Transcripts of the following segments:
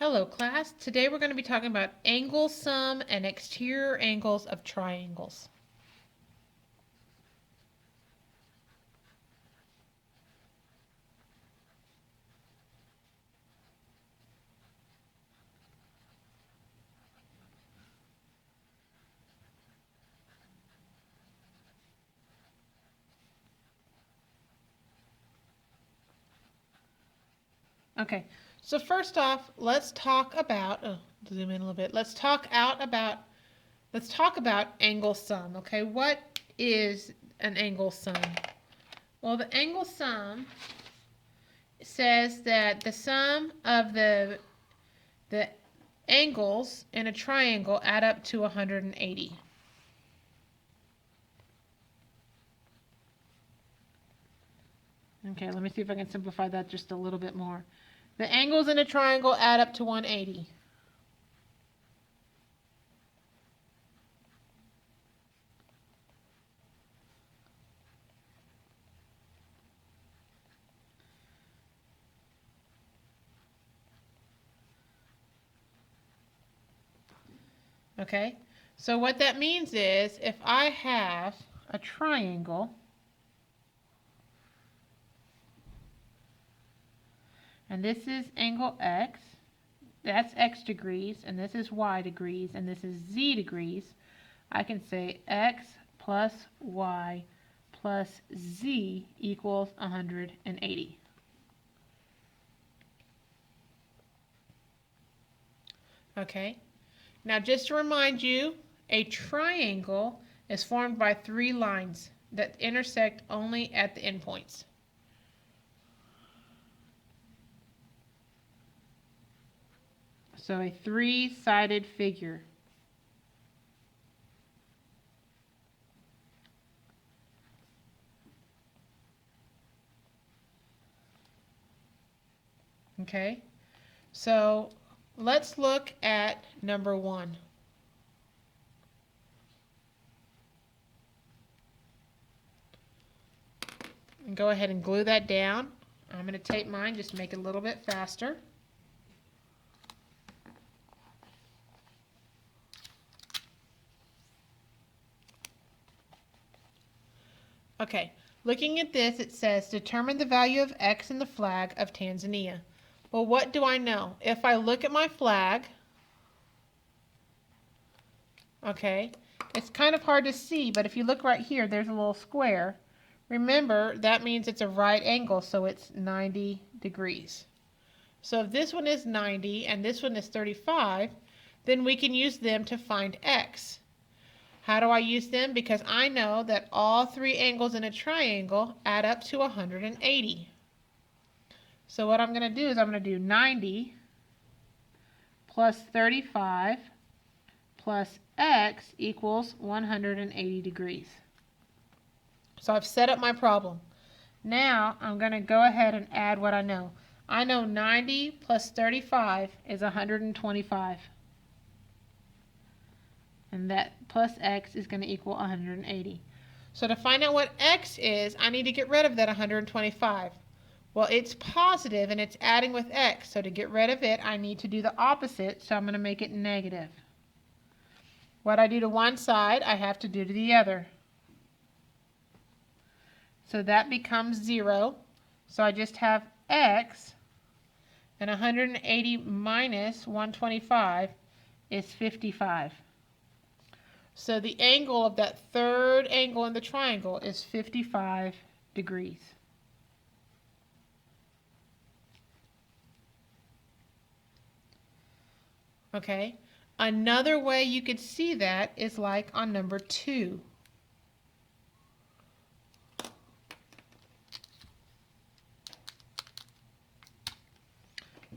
Hello class, today we're going to be talking about angle sum and exterior angles of triangles. Okay, so first off, let's talk about, zoom in a little bit, let's talk about angle sum, okay? What is an angle sum? Well, the angle sum says that the sum of the angles in a triangle add up to 180. Okay, let me see if I can simplify that just a little bit more. The angles in a triangle add up to 180. Okay, so what that means is if I have a triangle and this is angle x, that's x degrees, and this is y degrees, and this is z degrees, I can say x plus y plus z equals 180. Okay, now just to remind you, a triangle is formed by three lines that intersect only at the endpoints. So a three-sided figure. Okay, so let's look at number one. And go ahead and glue that down. I'm going to tape mine, just make it a little bit faster. Okay, looking at this, it says determine the value of X in the flag of Tanzania. Well, what do I know? If I look at my flag, okay, it's kind of hard to see, but if you look right here, there's a little square. Remember, that means it's a right angle, so it's 90 degrees. So if this one is 90 and this one is 35, then we can use them to find X. How do I use them? Because I know that all three angles in a triangle add up to 180. So what I'm going to do is I'm going to do 90 plus 35 plus x equals 180 degrees. So I've set up my problem. Now I'm going to go ahead and add what I know. I know 90 plus 35 is 125. And that plus x is going to equal 180. So to find out what x is, I need to get rid of that 125. Well, it's positive and it's adding with x, so to get rid of it, I need to do the opposite, so I'm going to make it negative. What I do to one side, I have to do to the other. So that becomes 0. So I just have x, and 180 minus 125 is 55. So the angle of that third angle in the triangle is 55 degrees. Okay, another way you could see that is like on number 2.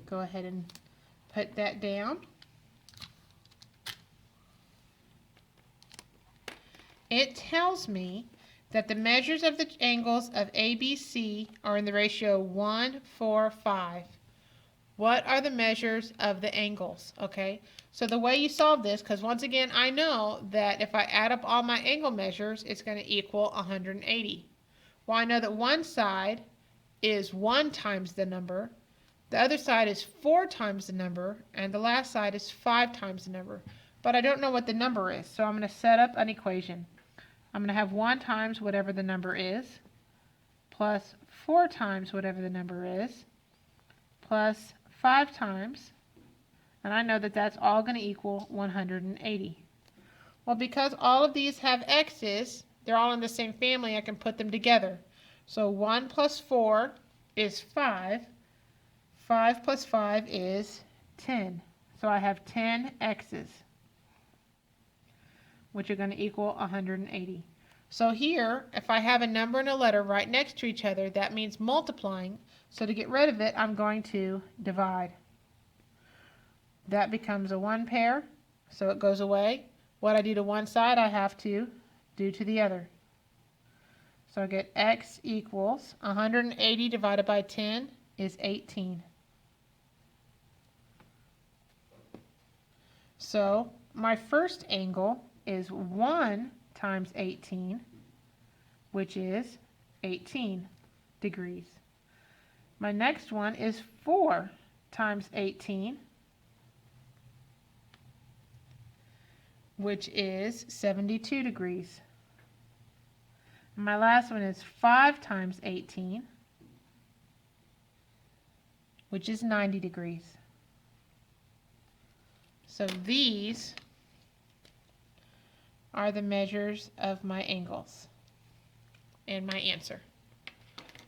Go ahead and put that down. It tells me that the measures of the angles of ABC are in the ratio 1, 4, 5. What are the measures of the angles? Okay, so the way you solve this, because once again I know that if I add up all my angle measures, it's going to equal 180. Well, I know that one side is 1 times the number, The other side is 4 times the number, and the last side is 5 times the number. But I don't know what the number is, so I'm going to set up an equation. I'm going to have 1 times whatever the number is, plus 4 times whatever the number is, plus 5 times, and I know that that's all going to equal 180. Well, because all of these have x's, they're all in the same family, I can put them together. So 1 plus 4 is 5. 5 plus 5 is 10. So I have 10 x's, which are going to equal 180. So here, if I have a number and a letter right next to each other, that means multiplying. So to get rid of it, I'm going to divide. That becomes a 1 pair, so it goes away. What I do to one side, I have to do to the other. So I get x equals 180 divided by 10 is 18. So my first angle is 1 times 18, which is 18 degrees. My next one is 4 times 18, which is 72 degrees. My last one is 5 times 18, which is 90 degrees. So these are the measures of my angles and my answer.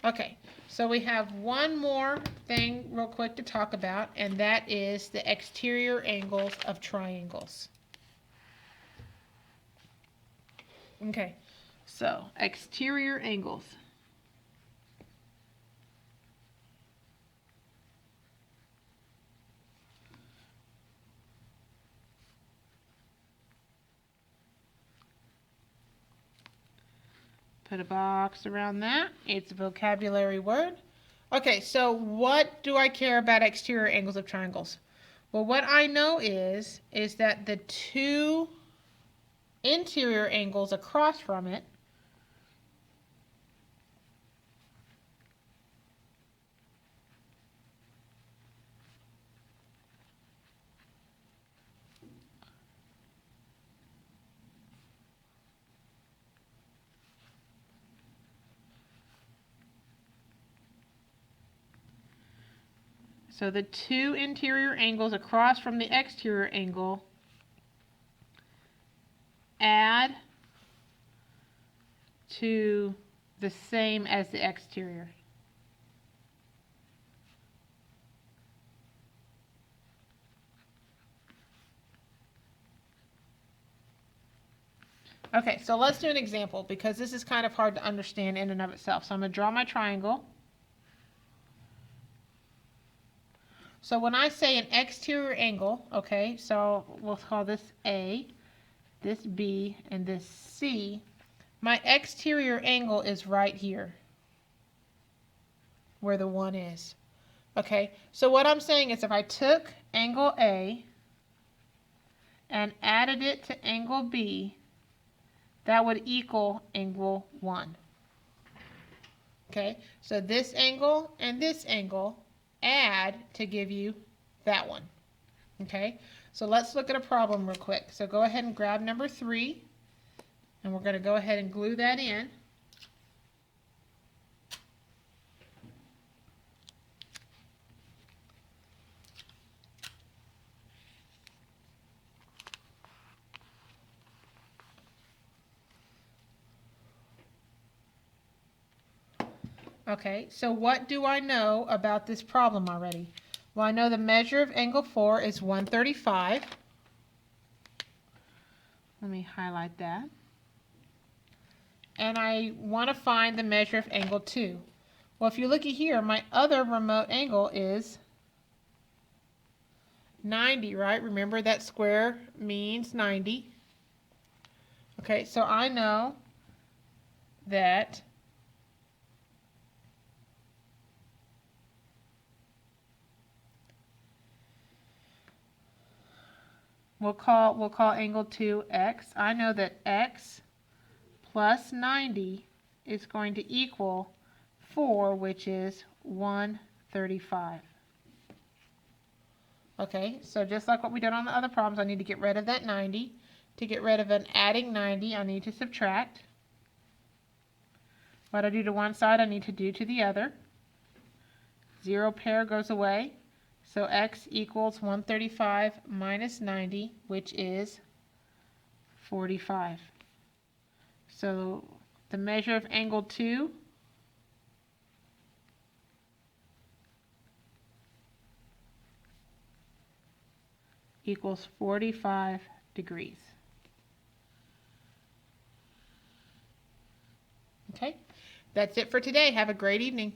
Okay, so we have one more thing real quick to talk about, and that is the exterior angles of triangles. Okay, so exterior angles. Put a box around that. It's a vocabulary word. Okay, so what do I care about exterior angles of triangles? Well, what I know is that the two interior angles across from it so the two interior angles across from the exterior angle add to the same as the exterior. Okay, so let's do an example because this is kind of hard to understand in and of itself. So I'm going to draw my triangle. So when I say an exterior angle, okay, so we'll call this A, this B, and this C. My exterior angle is right here, where the 1 is. Okay, so what I'm saying is if I took angle A and added it to angle B, that would equal angle 1. Okay, so this angle and this angle add to give you that one. Okay, so let's look at a problem real quick. So go ahead and grab number 3, and we're going to go ahead and glue that in. Okay, so what do I know about this problem already? Well, I know the measure of angle 4 is 135. Let me highlight that. And I want to find the measure of angle 2. Well, if you look at here, my other remote angle is 90, right? Remember that square means 90. Okay, so I know that we'll call angle 2 x. I know that x plus 90 is going to equal 4, which is 135. Okay, so just like what we did on the other problems, I need to get rid of that 90. To get rid of an adding 90, I need to subtract. What I do to one side, I need to do to the other. 0 pair goes away. So x equals 135 minus 90, which is 45. So the measure of angle 2 equals 45 degrees. Okay, that's it for today. Have a great evening.